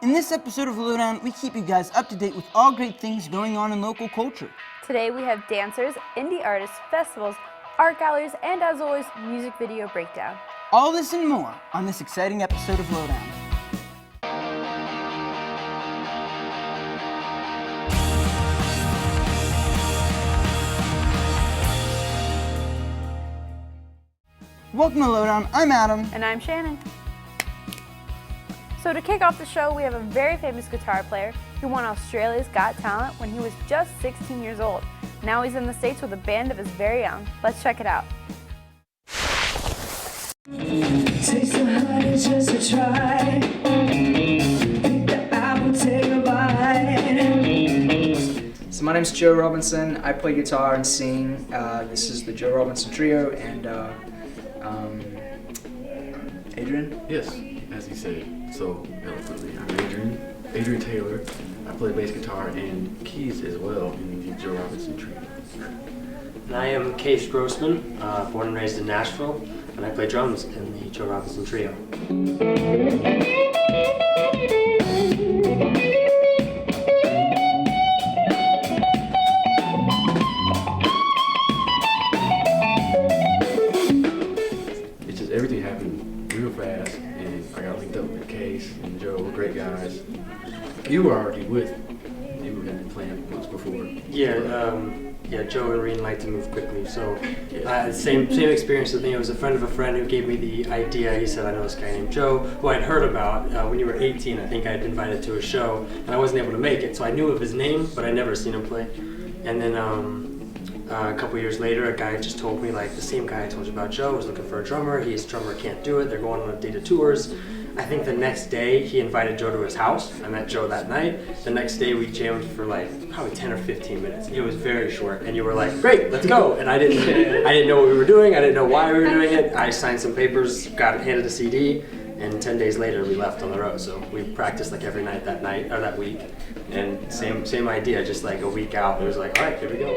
In this episode of Lowdown, we keep you guys up to date with all great things going on in local culture. Today we have dancers, indie artists, festivals, art galleries, and as always, music video breakdown. All this and more on this exciting episode of Lowdown. Welcome to Lowdown, I'm Adam. And I'm Shannon. So to kick off the show, we have a very famous guitar player who won Australia's Got Talent when he was just 16 years old. Now he's in the States with a band of his very own. Let's check it out. Taste the honey just to try. Think that I will take a bite. So my name's Joe Robinson. I play guitar and sing. This is the Joe Robinson Trio and Adrian. Yes, as he said so eloquently, I'm Adrian Taylor. I play bass guitar and keys as well in the Joe Robinson Trio. And I am Case Grossman, born and raised in Nashville, and I play drums in the Joe Robinson Trio. It's just everything happened real fast, and I got linked up with Case and Joe. We're great guys. You were already with. You were been playing months before. Yeah, Joe and Reen like to move quickly, so same experience with me. It was a friend of a friend who gave me the idea. He said, I know this guy named Joe, who I'd heard about when you were 18. I think I'd been invited to a show, and I wasn't able to make it, so I knew of his name, but I'd never seen him play. And then a couple years later, a guy just told me, like, the same guy I told you about, Joe, was looking for a drummer. His drummer can't do it. They're going on a day to tours. I think the next day he invited Joe to his house. I met Joe that night. The next day we jammed for like probably 10 or 15 minutes. It was very short, and you were like, "Great, let's go!" And I didn't know what we were doing. I didn't know why we were doing it. I signed some papers, got handed a CD, and 10 days later we left on the road. So we practiced like every night that week, and same idea. Just like a week out, it was like, "All right, here we go."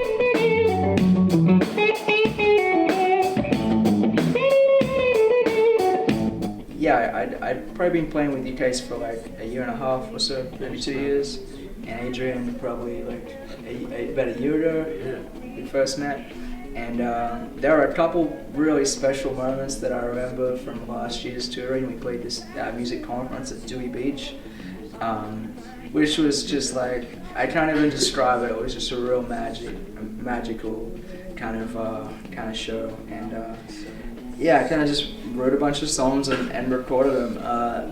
Yeah, I'd probably been playing with you guys for like a year and a half or so, maybe 2 years. And Adrian probably like about a year ago we first met. And there were a couple really special moments that I remember from last year's touring. We played this music conference at Dewey Beach, which was just like, I can't even describe it. It was just a real magical kind of show. And yeah, I kind of just wrote a bunch of songs and recorded them.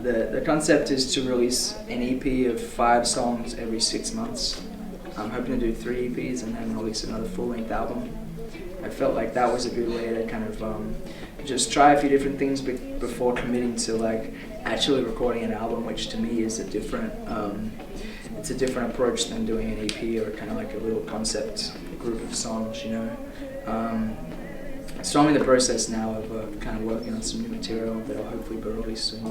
The concept is to release an EP of 5 songs every 6 months. I'm hoping to do 3 EPs and then release another full-length album. I felt like that was a good way to kind of just try a few different things before committing to like actually recording an album, which to me is a different approach than doing an EP or kind of like a little concept group of songs, you know. So I'm in the process now of kind of working on some new material that I'll hopefully be released soon.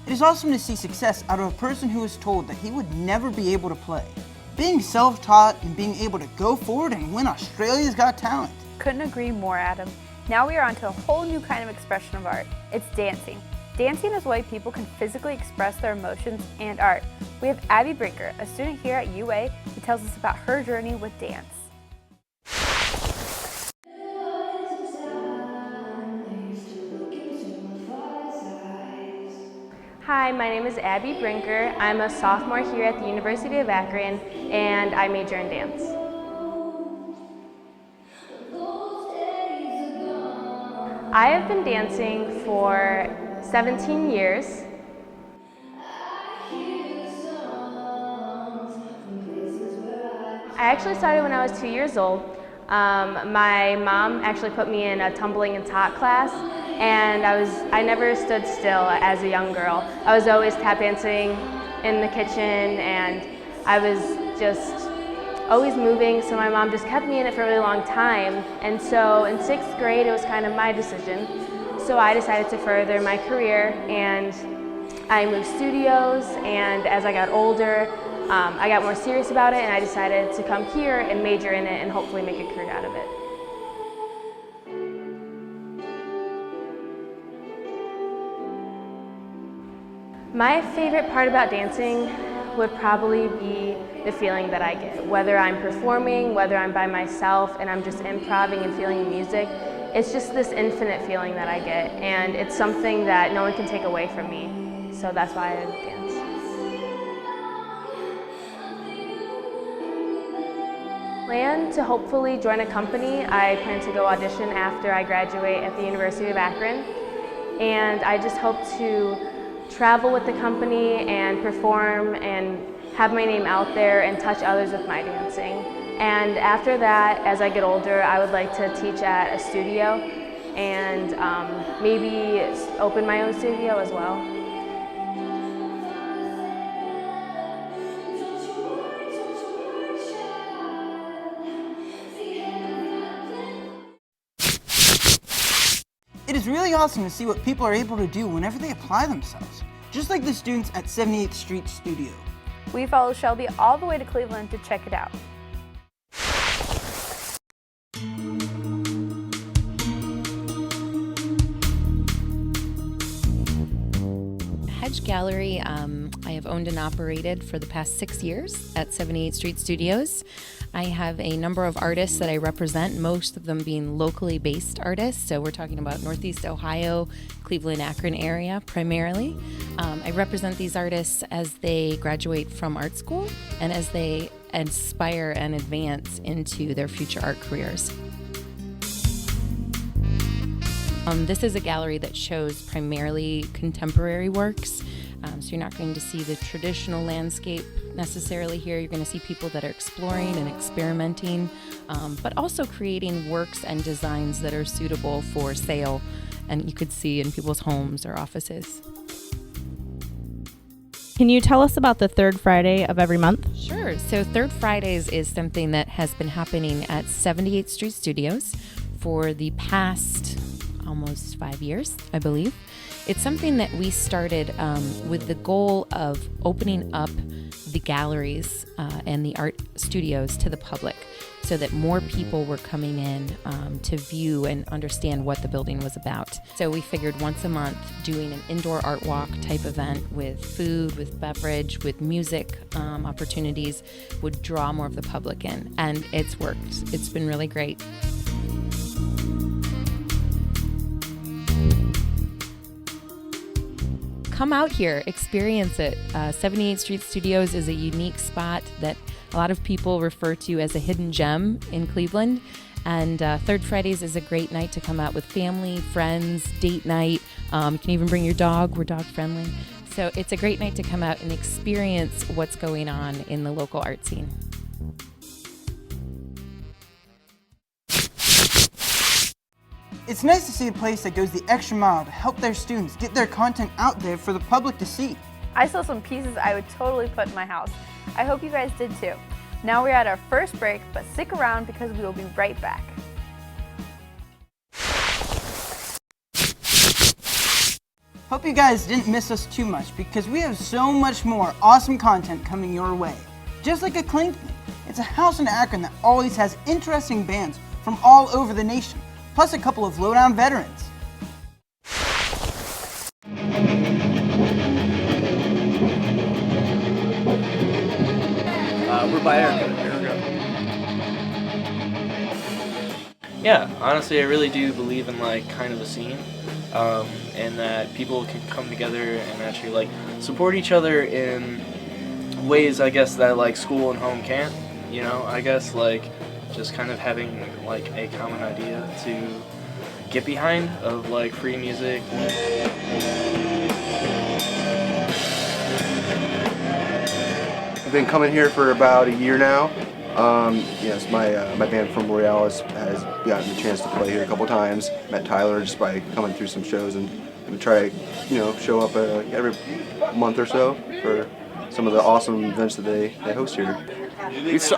It is awesome to see success out of a person who was told that he would never be able to play. Being self-taught and being able to go forward and win Australia's Got Talent. Couldn't agree more, Adam. Now we are onto a whole new kind of expression of art. It's dancing. Dancing is a way people can physically express their emotions and art. We have Abby Brinker, a student here at UA, who tells us about her journey with dance. Hi, my name is Abby Brinker. I'm a sophomore here at the University of Akron, and I major in dance. I have been dancing for 17 years. I actually started when I was 2 years old. My mom actually put me in a tumbling and tot class, and I never stood still as a young girl. I was always tap dancing in the kitchen, and I was just always moving, so my mom just kept me in it for a really long time. And so in 6th grade, it was kind of my decision. So I decided to further my career and I moved studios, and as I got older, I got more serious about it, and I decided to come here and major in it and hopefully make a career out of it. My favorite part about dancing would probably be the feeling that I get. Whether I'm performing, whether I'm by myself and I'm just improvising and feeling the music, it's just this infinite feeling that I get, and it's something that no one can take away from me. So that's why I dance. Plan to hopefully join a company. I plan to go audition after I graduate at the University of Akron, and I just hope to travel with the company and perform and have my name out there and touch others with my dancing. And after that, as I get older, I would like to teach at a studio and maybe open my own studio as well. It is really awesome to see what people are able to do whenever they apply themselves, just like the students at 78th Street Studio. We followed Shelby all the way to Cleveland to check it out. Hedge Gallery, I have owned and operated for the past 6 years at 78th Street Studios. I have a number of artists that I represent, most of them being locally based artists. So we're talking about Northeast Ohio, Cleveland, Akron area primarily. I represent these artists as they graduate from art school and as they aspire and advance into their future art careers. This is a gallery that shows primarily contemporary works, so you're not going to see the traditional landscape necessarily here. You're going to see people that are exploring and experimenting, but also creating works and designs that are suitable for sale and you could see in people's homes or offices. Can you tell us about the third Friday of every month? Sure. So Third Fridays is something that has been happening at 78th Street Studios for the past almost 5 years, I believe. It's something that we started with the goal of opening up the galleries and the art studios to the public so that more people were coming in to view and understand what the building was about. So we figured once a month doing an indoor art walk type event with food, with beverage, with music opportunities would draw more of the public in, and it's worked. It's been really great. Come out here, experience it. 78th Street Studios is a unique spot that a lot of people refer to as a hidden gem in Cleveland. And Third Fridays is a great night to come out with family, friends, date night. You can even bring your dog. We're dog friendly. So it's a great night to come out and experience what's going on in the local art scene. It's nice to see a place that goes the extra mile to help their students get their content out there for the public to see. I saw some pieces I would totally put in my house. I hope you guys did too. Now we're at our first break, but stick around because we will be right back. Hope you guys didn't miss us too much because we have so much more awesome content coming your way. Just like a Clink, it's a house in Akron that always has interesting bands from all over the nation, plus a couple of Lowdown veterans. We're by Erica. Yeah, honestly, I really do believe in like kind of a scene, and that people can come together and actually like support each other in ways, I guess, that like school and home can't. You know, I guess like just kind of having like a common idea to get behind of like free music. I've been coming here for about a year now. Yes, my band from L'Oreal has gotten the chance to play here a couple times. Met Tyler just by coming through some shows, and we try to show up every month or so for some of the awesome events that they host here.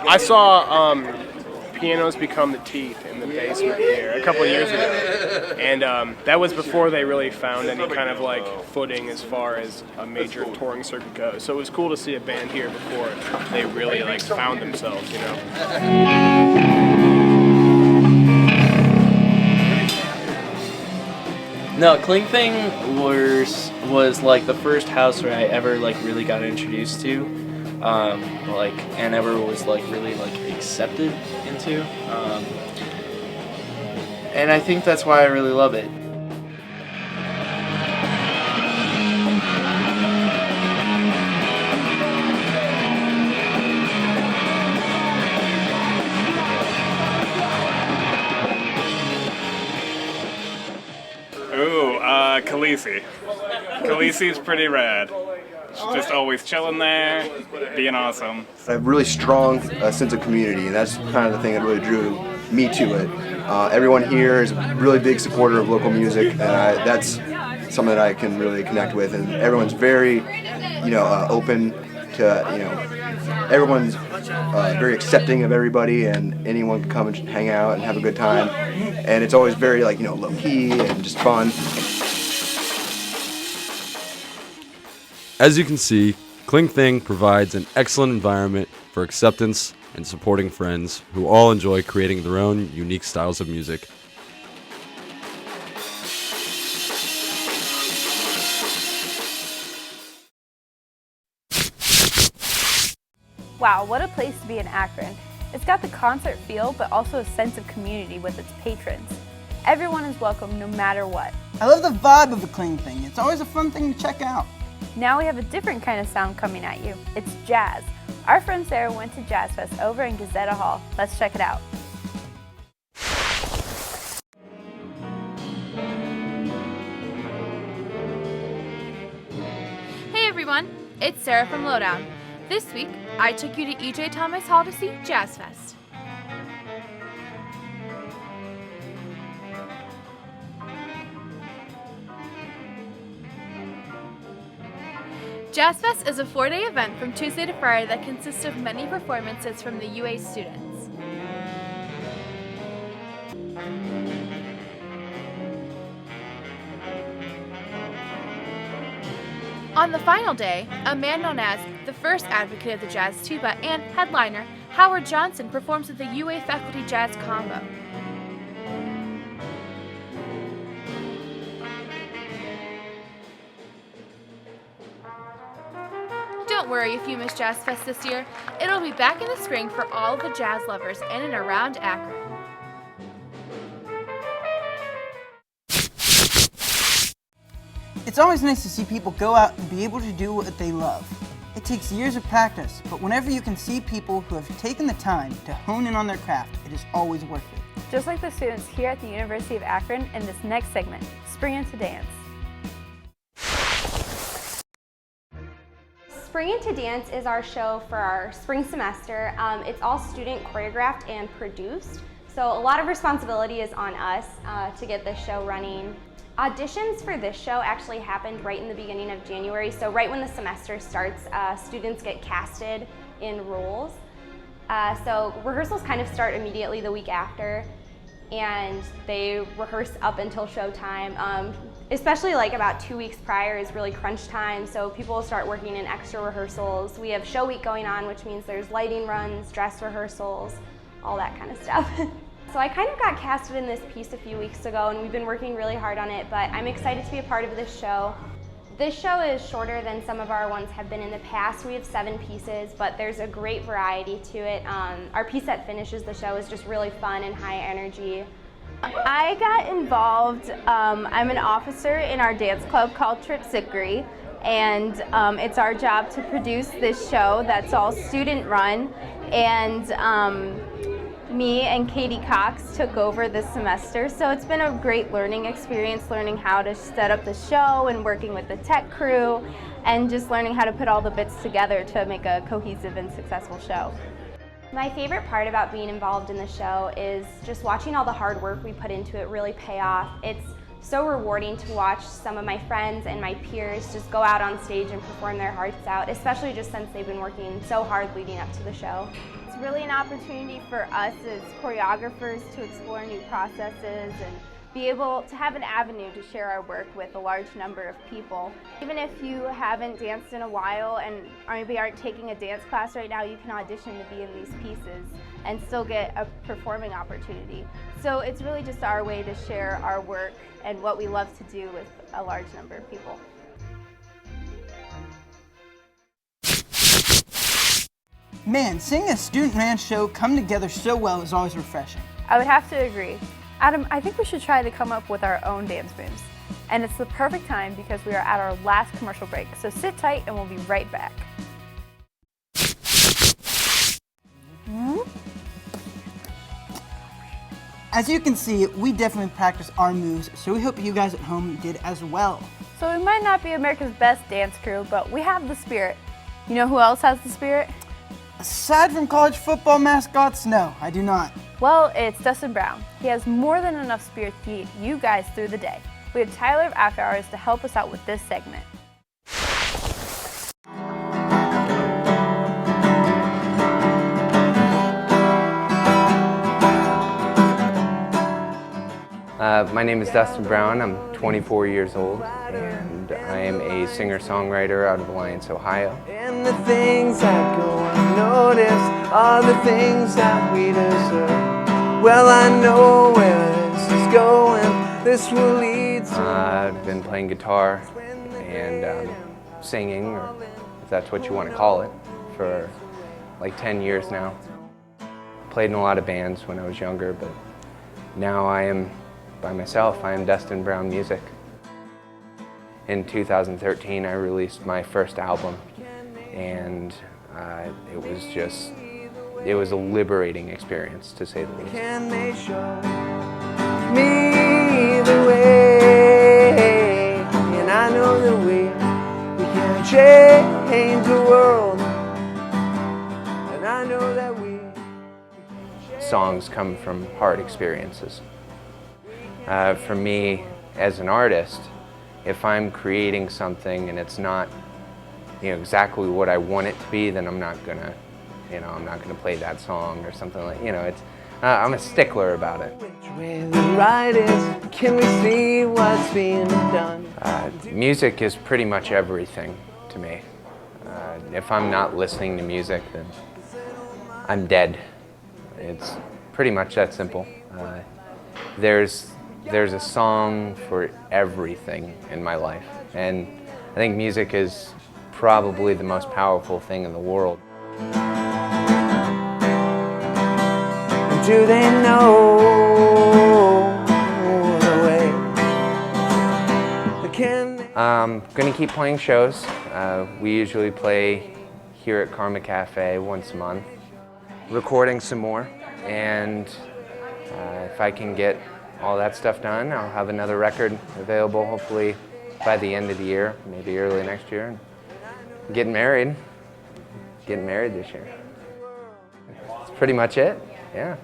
I saw pianos become the teeth in the basement here a couple of years ago. And that was before they really found any kind of like footing as far as a major touring circuit goes. So it was cool to see a band here before they really like found themselves, you know. No, Clink thing was like the first house where I ever like really got introduced to, and ever was like really like accepted into, and I think that's why I really love it. Ooh, Khaleesi. Khaleesi's pretty rad. She's just always chilling there, being awesome. I have a really strong sense of community, and that's kind of the thing that really drew me to it. Everyone here is a really big supporter of local music, and that's something that I can really connect with. And everyone's very, open to, everyone's very accepting of everybody, and anyone can come and hang out and have a good time. And it's always very low key and just fun. As you can see, Clink Thing provides an excellent environment for acceptance and supporting friends who all enjoy creating their own unique styles of music. Wow, what a place to be in Akron. It's got the concert feel, but also a sense of community with its patrons. Everyone is welcome no matter what. I love the vibe of the Clink Thing. It's always a fun thing to check out. Now we have a different kind of sound coming at you. It's jazz. Our friend Sarah went to Jazz Fest over in Gazetta Hall. Let's check it out. Hey everyone, it's Sarah from Lowdown. This week, I took you to E.J. Thomas Hall to see Jazz Fest. Jazz Fest is a 4-day event from Tuesday to Friday that consists of many performances from the UA students. On the final day, a man known as the first advocate of the jazz tuba and headliner, Howard Johnson, performs with the UA Faculty Jazz Combo. Don't worry if you missed Jazz Fest this year. It'll be back in the spring for all of the jazz lovers in and around Akron. It's always nice to see people go out and be able to do what they love. It takes years of practice, but whenever you can see people who have taken the time to hone in on their craft, it is always worth it. Just like the students here at the University of Akron in this next segment, Spring Into Dance. Spring Into Dance is our show for our spring semester. It's all student choreographed and produced, so a lot of responsibility is on us to get this show running. Auditions for this show actually happened right in the beginning of January, so right when the semester starts, students get casted in roles. So rehearsals kind of start immediately the week after, and they rehearse up until showtime. Especially like about 2 weeks prior is really crunch time, so people will start working in extra rehearsals. We have show week going on, which means there's lighting runs, dress rehearsals, all that kind of stuff. So I kind of got casted in this piece a few weeks ago, and we've been working really hard on it, but I'm excited to be a part of this show. This show is shorter than some of our ones have been in the past. We have 7 pieces, but there's a great variety to it. Our piece that finishes the show is just really fun and high energy. I got involved, I'm an officer in our dance club called Tripsickery, and it's our job to produce this show that's all student run, and me and Katie Cox took over this semester, so it's been a great learning experience, learning how to set up the show and working with the tech crew, and just learning how to put all the bits together to make a cohesive and successful show. My favorite part about being involved in the show is just watching all the hard work we put into it really pay off. It's so rewarding to watch some of my friends and my peers just go out on stage and perform their hearts out, especially just since they've been working so hard leading up to the show. It's really an opportunity for us as choreographers to explore new processes and be able to have an avenue to share our work with a large number of people. Even if you haven't danced in a while and maybe aren't taking a dance class right now, you can audition to be in these pieces and still get a performing opportunity. So it's really just our way to share our work and what we love to do with a large number of people. Man, seeing a student band show come together so well is always refreshing. I would have to agree. Adam, I think we should try to come up with our own dance moves. And it's the perfect time because we are at our last commercial break, so sit tight and we'll be right back. As you can see, we definitely practice our moves, so we hope you guys at home did as well. So we might not be America's best dance crew, but we have the spirit. You know who else has the spirit? Aside from college football mascots, no, I do not. Well, it's Dustin Brown. He has more than enough spirit to get you guys through the day. We have Tyler of After Hours to help us out with this segment. My name is Dustin Brown. I'm 24 years old, and I am a singer-songwriter out of Alliance, Ohio. And the things that go unnoticed are the things that we deserve. Well, I know where this is going. This will lead to... I've been playing guitar and singing, or if that's what you want to call it, for like 10 years now. Played in a lot of bands when I was younger, but now I am by myself. I am Dustin Brown Music. In 2013, I released my first album, and it was a liberating experience, to say the least. Can they show me the way? And I know that we can change the world. And I know that we... Songs come from hard experiences. For me, as an artist, if I'm creating something and it's not, exactly what I want it to be, then I'm not gonna play that song or something like. I'm a stickler about it. Which way the right is? Can we see what's being done? Music is pretty much everything to me. If I'm not listening to music, then I'm dead. It's pretty much that simple. There's a song for everything in my life, and I think music is probably the most powerful thing in the world. Do they know the way? I'm gonna keep playing shows. We usually play here at Karma Cafe once a month. Recording some more, and if I can get all that stuff done, I'll have another record available hopefully by the end of the year, maybe early next year. Getting married this year. That's pretty much it, yeah.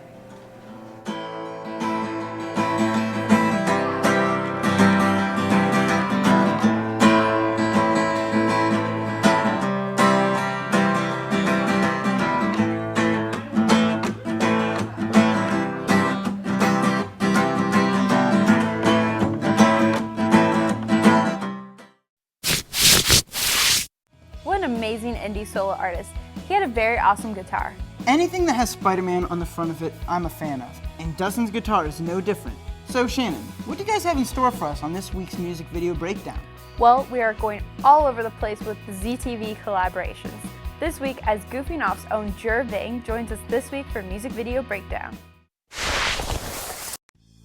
What an amazing indie solo artist. He had a very awesome guitar. Anything that has Spider-Man on the front of it, I'm a fan of. And Dustin's guitar is no different. So Shannon, what do you guys have in store for us on this week's music video breakdown? Well, we are going all over the place with the ZTV collaborations. This week, as Goofing Off's own Jer Vang joins us this week for Music Video Breakdown.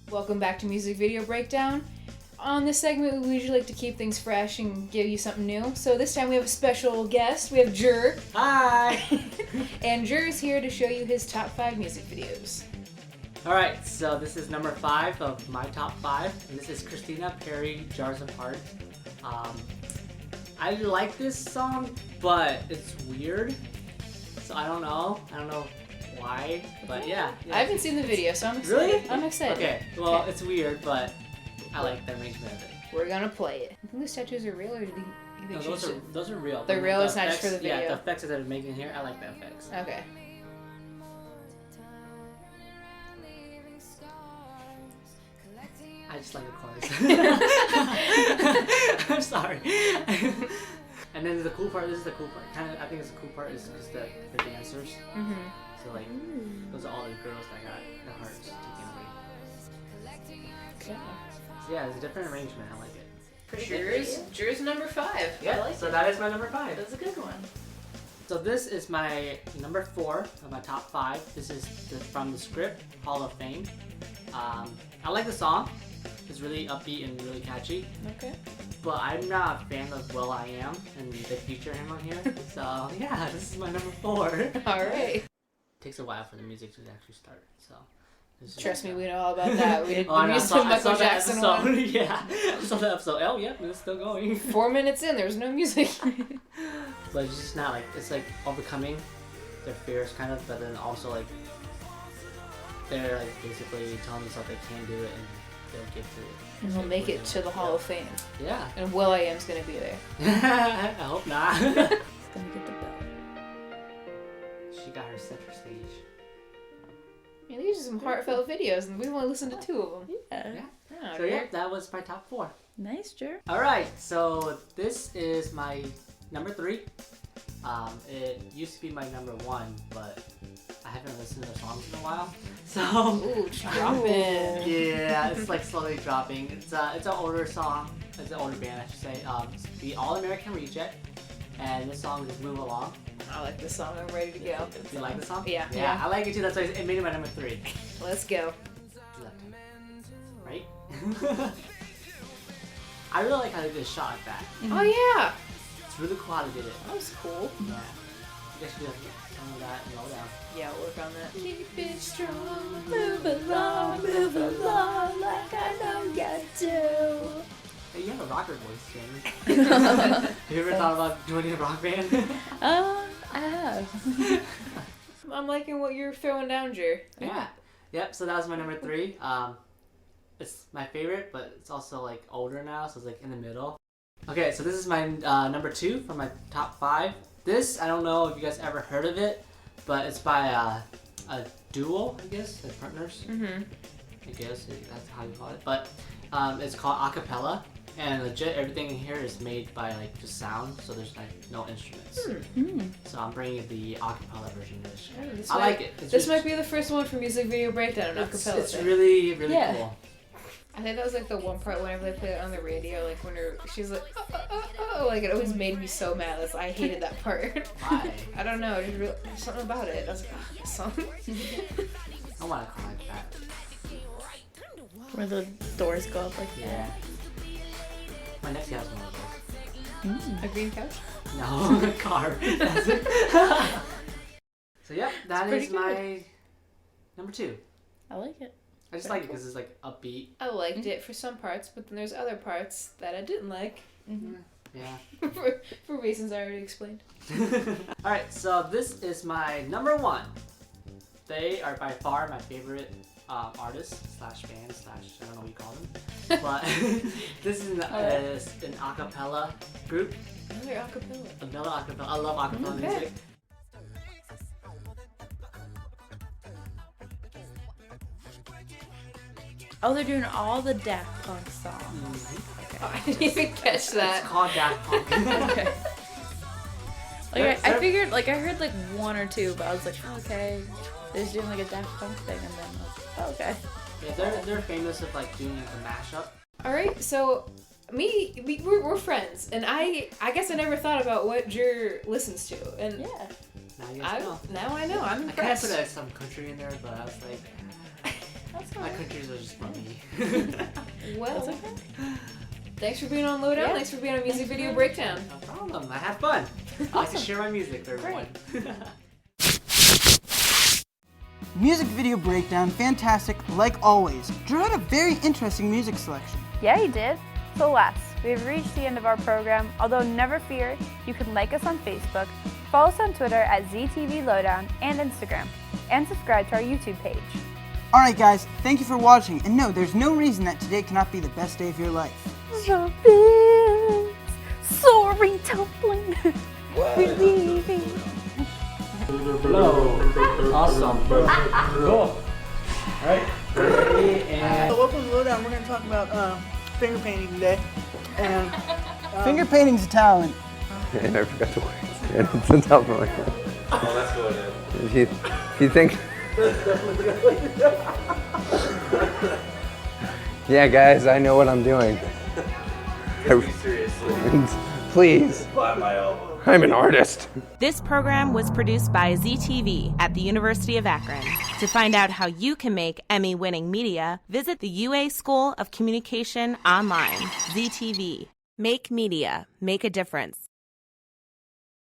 Welcome back to Music Video Breakdown. On this segment, we usually like to keep things fresh and give you something new. So this time we have a special guest. We have Jer. Hi! And Jer is here to show you his top 5 music videos. Alright, so this is number 5 of my top 5, and this is Christina Perri, Jars of Heart. I like this song, but it's weird, so I don't know why, but yeah. I haven't seen the video, so I'm excited. Really? I'm excited. Okay, well, it's weird, but I like the arrangement of it. We're gonna play it. I think those tattoos are real, or do you think No, those are real. They're real. The It's not just for the video. Yeah, the effects that they're making here, I like the effects. Okay. I just like the chorus. I'm sorry. And then the cool part. This is the cool part. Kind of, I think it's the cool part is just the dancers. Mm-hmm. So like, those are all the girls that got the hearts taken away. Okay. So yeah, it's a different arrangement. I like it. Juror's number 5. Yeah. I like So it. that is my number 5. That's a good one. So this is my number 4 of my top 5. This is from the script Hall of Fame. I like the song. It's really upbeat and really catchy. Okay. But I'm not a fan of Will I Am, and they feature him on here. So yeah, this is my number 4. Alright. Takes a while for the music to actually start. So Trust me, we know all about that. We did Oh, the music of Michael Jackson one. Yeah, I saw that episode. Oh yeah, it's still going. 4 minutes in, there was no music. But it's just not like, it's like overcoming their fears kind of, but then also like they're like basically telling themselves they can do it and they'll get through it. And we'll make it to the Hall of Fame. Yeah. And Will I Am's gonna be there. I hope not. Gonna get the bell. She got her center stage. Yeah, these are some heartfelt videos, and we only listened to 2 of them. Yeah. Oh, So yeah, that was my top 4. Nice, Jer. Alright, so this is my number 3. It used to be my number 1, but I haven't listened to the songs in a while. So Ooh, dropping. Yeah, it's like slowly dropping. It's an older song. It's an older band, I should say. It's the All American Reject, and this song is Move Along. I like this song. I'm ready to go. You like the song? Yeah. Yeah, I like it too. That's why it made it my number 3. Let's go. Right? I really like how they did a shot like that. Oh yeah. It's really cool how they did it. That was cool. Yeah. You guys should do some of that in Lowdown. Yeah, we'll work on that. Keep it strong, move along like I know you do. Hey, you have a rocker voice, Jamie. Have you ever thought about joining a rock band? I have. I'm liking what you're throwing down, Jer. Yeah. Yep, so that was my number 3. It's my favorite, but it's also like older now, so it's like in the middle. Okay, so this is my number 2 for my top 5. This, I don't know if you guys ever heard of it, but it's by a duo, I guess, like partners. Mm-hmm. I guess that's how you call it. But it's called acapella, and legit everything in here is made by like just sound, so there's like no instruments. So I'm bringing the acapella version of this show. I like it. This might be the first one for music video breakdown, an acapella. It's really, really cool. I think that was like the one part whenever they play it on the radio, like when she's like, like it always made me so mad. I hated that part. Why? I don't know. There's something about it. I was like, this song. I want to call it that. Where the doors go up like Yeah. My nephew has one of those. A green couch? No, a car. That's it. So yep, that is my number 2. I like it. I just like it because it's like upbeat. I liked it for some parts, but then there's other parts that I didn't like. Yeah. for reasons I already explained. Alright, so this is my number 1. They are by far my favorite artist / band / I don't know what you call them. But this is an acapella group. Another acapella. Another acapella. I love acapella music. Oh, they're doing all the Daft Punk songs. Okay. Oh, I didn't even catch that. It's called Daft Punk. Okay. Like I figured, like I heard like 1 or 2, but I was like, okay, they're just doing like a Daft Punk thing, and then I was like, oh, okay. Yeah, they're famous of like doing like a mashup. All right, so we're friends, and I guess I never thought about what Jer listens to, and yeah, now I know. I'm I impressed. kind of put some country in there, but I was like, my countries are just funny. Well, thanks for being on Lowdown. Thanks for being on Music Video Breakdown. No problem. I had fun. I like to share my music with everyone. Music video breakdown, fantastic like always. Drew had a very interesting music selection. Yeah, he did. So last, we have reached the end of our program, although never fear, you can like us on Facebook, follow us on Twitter at ZTV Lowdown and Instagram, and subscribe to our YouTube page. Alright guys, thank you for watching, and no, there's no reason that today cannot be the best day of your life. Soaring, tumbling, relieving. Awesome. Cool. Alright. Ready and. So welcome to Lowdown. We're going to talk about finger painting today. And finger painting's a talent. And I forgot to wear it. It's on top of my head. Oh, that's going in. If you think. Yeah, guys, I know what I'm doing. Seriously. Please. By my elbow. I'm an artist. This program was produced by ZTV at the University of Akron. To find out how you can make Emmy-winning media, visit the UA School of Communication online. ZTV. Make media. Make a difference.